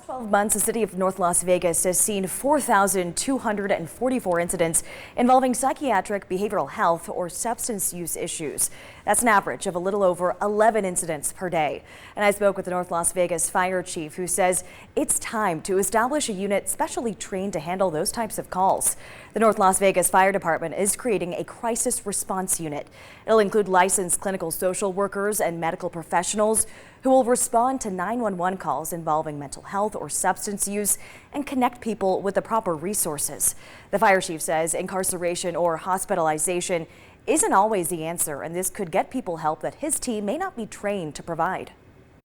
12 months, the city of North Las Vegas has seen 4,244 incidents involving psychiatric, behavioral health, or substance use issues. That's an average of a little over 11 incidents per day. And I spoke with the North Las Vegas fire chief, who says it's time to establish a unit specially trained to handle those types of calls. The North Las Vegas Fire Department is creating a crisis response unit. It'll include licensed clinical social workers and medical professionals who will respond to 911 calls involving mental health or substance use and connect people with the proper resources. The fire chief says incarceration or hospitalization isn't always the answer, and this could get people help that his team may not be trained to provide.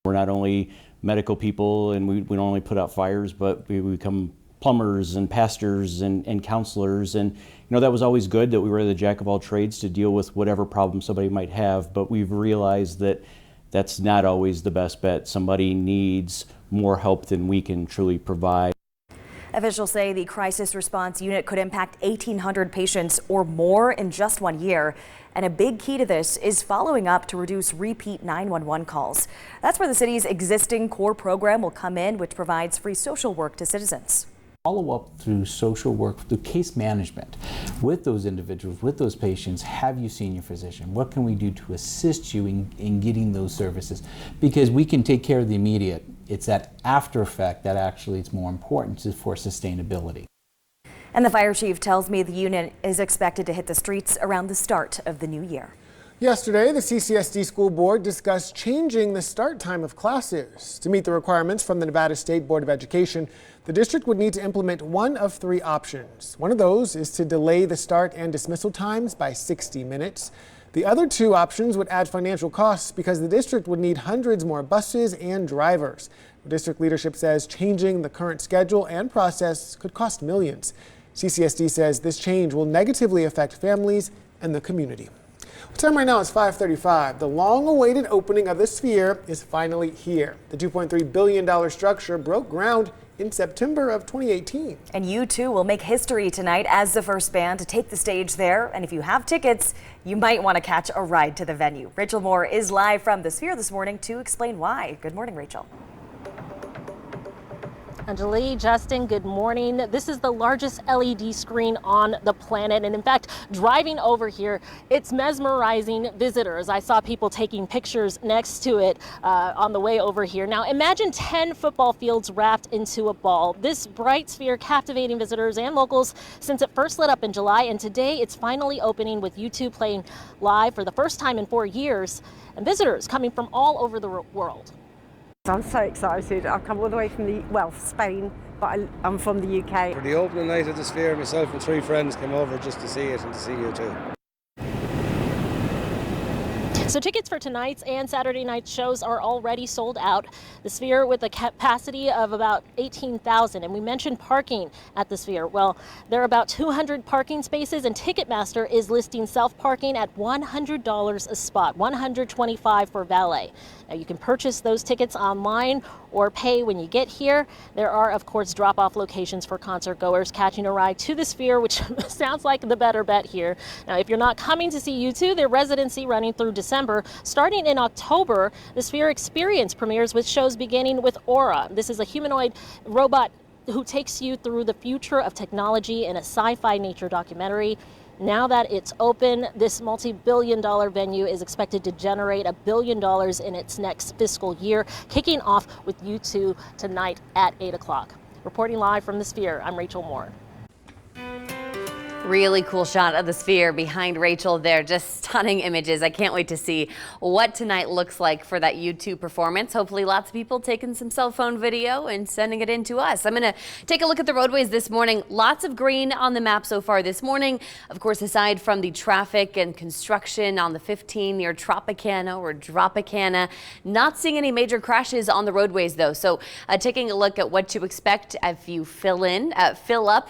We're not only medical people, and we don't only put out fires, but we become plumbers and pastors and counselors. And that was always good that we were the jack of all trades to deal with whatever problem somebody might have, but we've realized that that's not always the best bet. Somebody needs more help than we can truly provide. Officials say the crisis response unit could impact 1,800 patients or more in just 1 year. And a big key to this is following up to reduce repeat 911 calls. That's where the city's existing core program will come in, which provides free social work to citizens. Follow up through social work, through case management with those individuals, with those patients. Have you seen your physician? What can we do to assist you in getting those services? Because we can take care of the immediate. It's that after effect that actually is more important for sustainability. And the fire chief tells me the unit is expected to hit the streets around the start of the new year. Yesterday, the CCSD school board discussed changing the start time of classes. To meet the requirements from the Nevada State Board of Education, the district would need to implement one of three options. One of those is to delay the start and dismissal times by 60 minutes. The other two options would add financial costs because the district would need hundreds more buses and drivers. District leadership says changing the current schedule and process could cost millions. CCSD says this change will negatively affect families and the community. The time right now is 5:35. The long-awaited opening of the Sphere is finally here. The $2.3 billion structure broke ground in September of 2018. And U2 will make history tonight as the first band to take the stage there. And if you have tickets, you might want to catch a ride to the venue. Rachel Moore is live from the Sphere this morning to explain why. Good morning, Rachel. Anjali, Justin, good morning. This is the largest LED screen on the planet. And in fact, driving over here, it's mesmerizing visitors. I saw people taking pictures next to it on the way over here. Now, imagine 10 football fields wrapped into a ball. This bright sphere captivating visitors and locals since it first lit up in July. And today it's finally opening with U2 playing live for the first time in 4 years and visitors coming from all over the world. I'm so excited. I've come all the way from Spain, but I'm from the UK. For the opening night of the Sphere, myself and 3 friends came over just to see it and to see you too. So tickets for tonight's and Saturday night's shows are already sold out. The Sphere with a capacity of about 18,000. And we mentioned parking at the Sphere. Well, there are about 200 parking spaces, and Ticketmaster is listing self-parking at $100 a spot, $125 for valet. Now you can purchase those tickets online or pay when you get here. There are, of course, drop-off locations for concert goers catching a ride to the Sphere, which sounds like the better bet here. Now, if you're not coming to see U2, their residency running through December. Starting in October, the Sphere Experience premieres with shows beginning with Aura. This is a humanoid robot who takes you through the future of technology in a sci-fi nature documentary. Now that it's open, this multi-billion-dollar venue is expected to generate $1 billion in its next fiscal year, kicking off with U2 tonight at 8 o'clock. Reporting live from the Sphere, I'm Rachel Moore. Really cool shot of the Sphere behind Rachel there. Just stunning images. I can't wait to see what tonight looks like for that U2 performance. Hopefully lots of people taking some cell phone video and sending it in to us. I'm going to take a look at the roadways this morning. Lots of green on the map so far this morning. Of course, aside from the traffic and construction on the 15 near Tropicana or Dropicana, not seeing any major crashes on the roadways though. So taking a look at what to expect if you fill up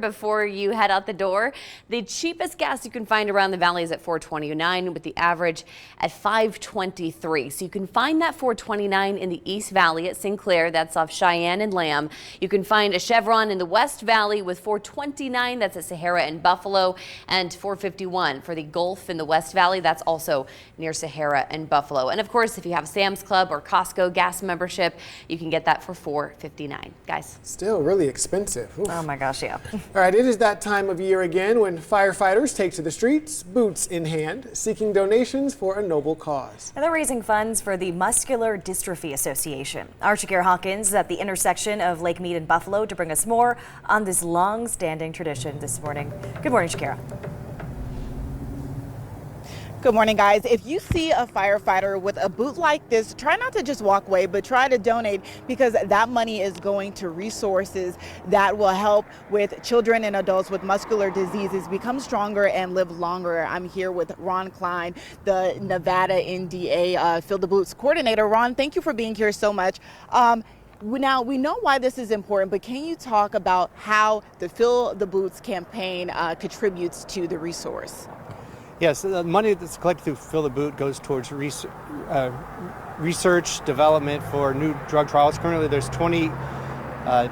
before you head out the door store. The cheapest gas you can find around the valley is at $4.29, with the average at $5.23. So you can find that $4.29 in the East Valley at Sinclair. That's off Cheyenne and Lamb. You can find a Chevron in the West Valley with $4.29. That's at Sahara and Buffalo, and $4.51 for the Gulf in the West Valley. That's also near Sahara and Buffalo. And of course, if you have Sam's Club or Costco gas membership, you can get that for $4.59. Guys, still really expensive. Oof. Oh my gosh, yeah. All right, it is that time of year again when firefighters take to the streets, boots in hand, seeking donations for a noble cause. And they're raising funds for the Muscular Dystrophy Association. Our Shakira Hawkins is at the intersection of Lake Mead and Buffalo to bring us more on this long-standing tradition this morning. Good morning, Shakira. Good morning, guys. If you see a firefighter with a boot like this, try not to just walk away, but try to donate, because that money is going to resources that will help with children and adults with muscular diseases become stronger and live longer. I'm here with Ron Klein, the Nevada NDA Fill the Boots coordinator. Ron, thank you for being here so much. Now, we know why this is important, but can you talk about how the Fill the Boots campaign contributes to the resource? Yes, the money that's collected through Fill the Boot goes towards research development for new drug trials. Currently, there's 20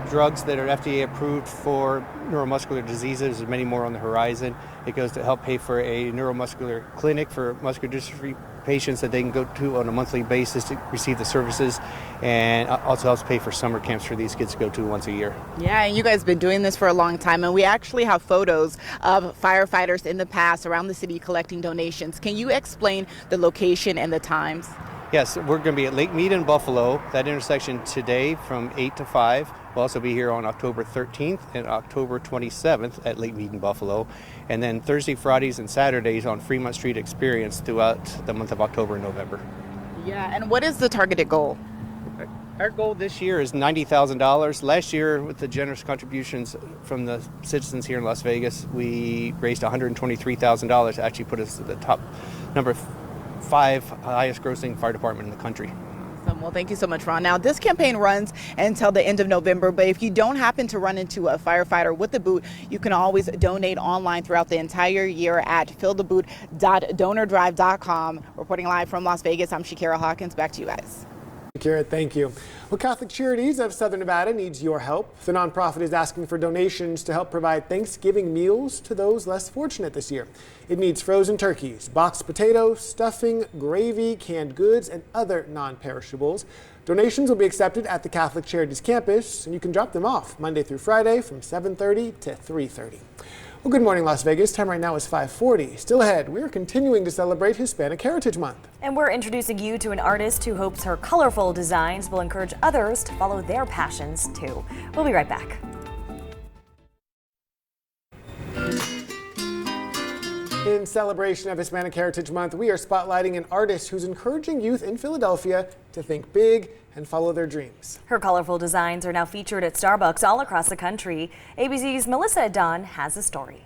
drugs that are FDA approved for neuromuscular diseases. There's many more on the horizon. It goes to help pay for a neuromuscular clinic for muscular dystrophy patients that they can go to on a monthly basis to receive the services, and also helps pay for summer camps for these kids to go to once a year. Yeah, and you guys have been doing this for a long time, and we actually have photos of firefighters in the past around the city collecting donations. Can you explain the location and the times? Yes, we're going to be at Lake Mead in Buffalo, that intersection today from 8 to 5. We'll also be here on October 13th and October 27th at Lake Mead in Buffalo. And then Thursday, Fridays, and Saturdays on Fremont Street Experience throughout the month of October and November. Yeah, and what is the targeted goal? Our goal this year is $90,000. Last year, with the generous contributions from the citizens here in Las Vegas, we raised $123,000 to actually put us at the top number 5 highest grossing fire department in the country. Well, thank you so much, Ron. Now, this campaign runs until the end of November, but if you don't happen to run into a firefighter with a boot, you can always donate online throughout the entire year at filltheboot.donordrive.com. Reporting live from Las Vegas, I'm Shakira Hawkins. Back to you guys. Shakira, thank you. Well, Catholic Charities of Southern Nevada needs your help. The nonprofit is asking for donations to help provide Thanksgiving meals to those less fortunate this year. It needs frozen turkeys, boxed potatoes, stuffing, gravy, canned goods, and other non-perishables. Donations will be accepted at the Catholic Charities campus, and you can drop them off Monday through Friday from 7:30 to 3:30. Well, good morning, Las Vegas. Time right now is 5:40. Still ahead, we are continuing to celebrate Hispanic Heritage Month. And we're introducing you to an artist who hopes her colorful designs will encourage others to follow their passions too. We'll be right back. In celebration of Hispanic Heritage Month, we are spotlighting an artist who's encouraging youth in Philadelphia to think big and follow their dreams. Her colorful designs are now featured at Starbucks all across the country. ABC's Melissa Adon has a story.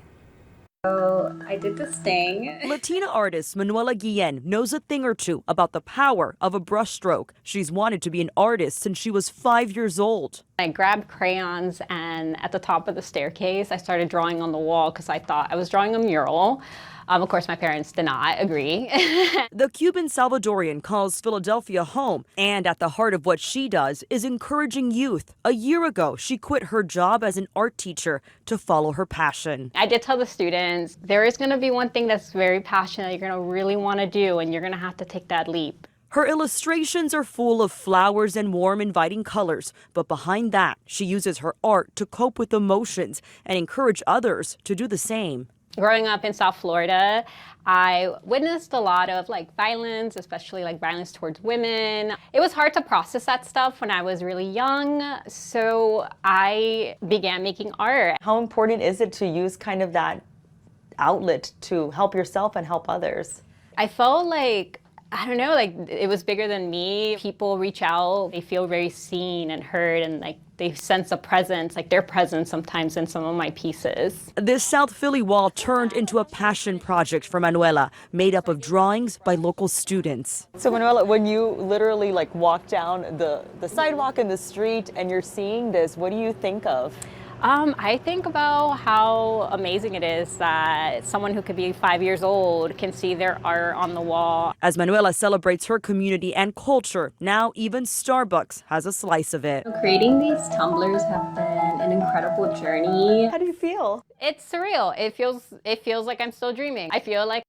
So I did this thing. Latina artist Manuela Guillen knows a thing or two about the power of a brushstroke. She's wanted to be an artist since she was 5 years old. I grabbed crayons, and at the top of the staircase, I started drawing on the wall because I thought I was drawing a mural. Of course, my parents did not agree. The Cuban Salvadorian calls Philadelphia home, and at the heart of what she does is encouraging youth. A year ago, she quit her job as an art teacher to follow her passion. I did tell the students, there is going to be one thing that's very passionate you're going to really want to do, and you're going to have to take that leap. Her illustrations are full of flowers and warm, inviting colors, but behind that, she uses her art to cope with emotions and encourage others to do the same. Growing up in South Florida, I witnessed a lot of violence, especially violence towards women. It was hard to process that stuff when I was really young, so I began making art. How important is it to use kind of that outlet to help yourself and help others? I felt I don't know, it was bigger than me. People reach out, they feel very seen and heard, and they sense a presence, their presence sometimes in some of my pieces. This South Philly wall turned into a passion project for Manuela, made up of drawings by local students. So Manuela, when you literally walk down the sidewalk in the street and you're seeing this, what do you think of? I think about how amazing it is that someone who could be 5 years old can see their art on the wall. As Manuela celebrates her community and culture, now even Starbucks has a slice of it. Creating these tumblers have been an incredible journey. How do you feel? It's surreal. It feels like I'm still dreaming. I feel like